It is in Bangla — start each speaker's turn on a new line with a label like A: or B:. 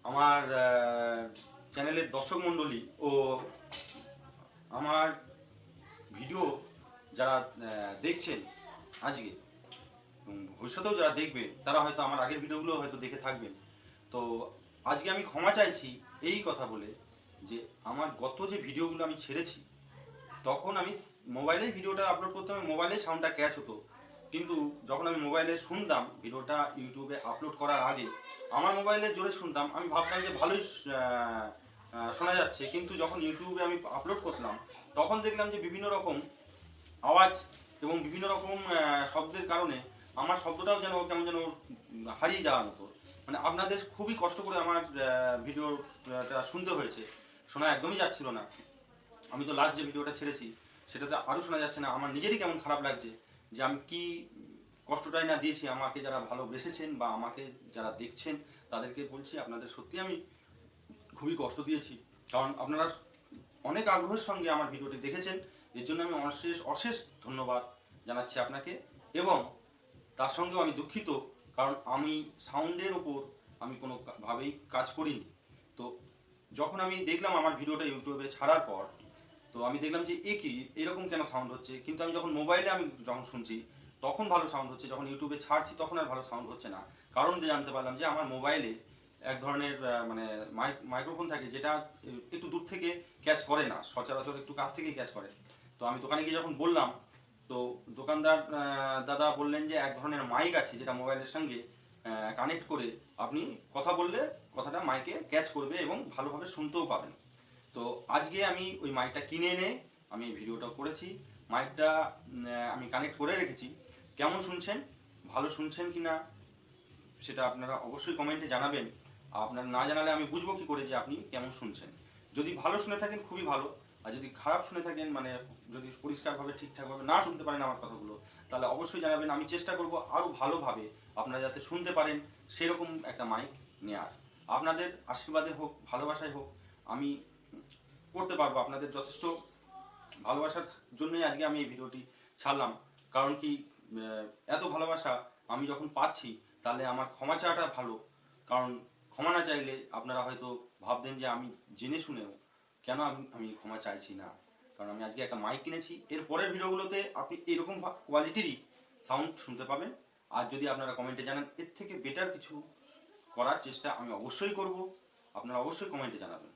A: আমার চ্যানেলের দর্শক মণ্ডলী ও আমার ভিডিও যারা দেখছেন আজকে ভবিষ্যতেও যারা দেখবে তারা হয়তো আমার আগের ভিডিওগুলো হয়তো দেখে থাকবেন। তো আজকে আমি ক্ষমা চাইছি এই কথা বলে যে আমার গত যে ভিডিওগুলো আমি ছেড়েছি তখন আমি মোবাইলেই ভিডিওটা আপলোড করতাম, মোবাইলেই সাউন্ডটা ক্যাচ হতো, কিন্তু যখন আমি মোবাইলে শুনতাম ভিডিওটা ইউটিউবে আপলোড করার আগে আমার মোবাইলে জোরে শুনতাম, আমি ভাবতাম যে ভালোই শোনা যাচ্ছে, কিন্তু যখন ইউটিউবে আমি আপলোড করলাম তখন দেখলাম যে বিভিন্ন রকম আওয়াজ এবং বিভিন্ন রকম শব্দের কারণে আমার শব্দটাও যেন কেমন যেন হারিয়ে যাওয়ার মতো। মানে আপনাদের খুবই কষ্ট করে আমার ভিডিওটা শুনতে হয়েছে, শোনা একদমই যাচ্ছিল না। আমি তো লাস্ট যে ভিডিওটা ছেড়েছি সেটাতে আরও শোনা যাচ্ছে না। আমার নিজেরই কেমন খারাপ লাগছে যে আমি কি কষ্টটাই না দিয়েছি। আমাকে যারা ভালোবেসেছেন বা আমাকে যারা দেখছেন তাদেরকে বলছি আপনাদের সত্যি আমি খুবই কষ্ট দিয়েছি, কারণ আপনারা অনেক আগ্রহের সঙ্গে আমার ভিডিওটি দেখেছেন। এর জন্য আমি অশেষ অশেষ ধন্যবাদ জানাচ্ছি আপনাকে, এবং তার সঙ্গেও আমি দুঃখিত, কারণ আমি সাউন্ডের ওপর আমি কোনোভাবেই কাজ করিনি। তো যখন আমি দেখলাম আমার ভিডিওটা ইউটিউবে ছাড়ার পর, তো আমি দেখলাম যে কি এরকম কেন সাউন্ড হচ্ছে, কিন্তু আমি যখন মোবাইলে যখন শুনছি তখন ভালো সাউন্ড হচ্ছে, যখন ইউটিউবে ছাড়ছি তখন আর ভালো সাউন্ড হচ্ছে না। কারণ জানতে পারলাম যে আমার মোবাইলে এক ধরনের মানে মাইক্রোফোন থাকে যেটা একটু দূর থেকে ক্যাচ করে না, সচরাচর একটু কাছ থেকেই ক্যাচ করে। তো আমি দোকানে গিয়ে যখন বললাম, তো দোকানদার দাদা বললেন যে এক ধরনের মাইক আছে যেটা মোবাইলের সঙ্গে কানেক্ট করে আপনি কথা বললে কথাটা মাইকে ক্যাচ করবে এবং ভালোভাবে শুনতেও পাবেন। তো আজকে আমি ওই মাইকটা কিনে এনে আমি ভিডিওটা করেছি। মাইকটা আমি কানেক্ট করে রেখেছি। কেমন শুনছেন, ভালো শুনছেন কি না সেটা আপনারা অবশ্যই কমেন্টে জানাবেন। আপনারা না জানালে আমি বুঝবো কী করে যে আপনি কেমন শুনছেন। যদি ভালো শুনে থাকেন খুবই ভালো, আর যদি খারাপ শুনে থাকেন, মানে যদি পরিষ্কারভাবে ঠিকঠাকভাবে না শুনতে পারেন আমার কথাগুলো, তাহলে অবশ্যই জানাবেন। আমি চেষ্টা করব আরও ভালোভাবে আপনারা যাতে শুনতে পারেন সেরকম একটা মাইক নেওয়ার। আপনাদের আশীর্বাদে হোক, ভালোবাসায় হোক, আমি করতে পারবো। আপনাদের যথেষ্ট ভালোবাসার জন্যই আজকে আমি এই ভিডিওটি ছাড়লাম। কারণ কি, এত ভালোবাসা আমি যখন পাচ্ছি তাহলে আমার ক্ষমা চাওয়াটা ভালো। কারণ ক্ষমা না চাইলে আপনারা হয়তো ভাববেন যে আমি জেনে শুনেও কেন আমি ক্ষমা চাইছি না। কারণ আমি আজকে একটা মাইক কিনেছি, এর পরের ভিডিওগুলোতে আপনি এরকম কোয়ালিটিরই সাউন্ড শুনতে পাবেন। আর যদি আপনারা কমেন্টে জানান এর থেকে বেটার কিছু করার চেষ্টা আমি অবশ্যই করব, আপনারা অবশ্যই কমেন্টে জানাবেন।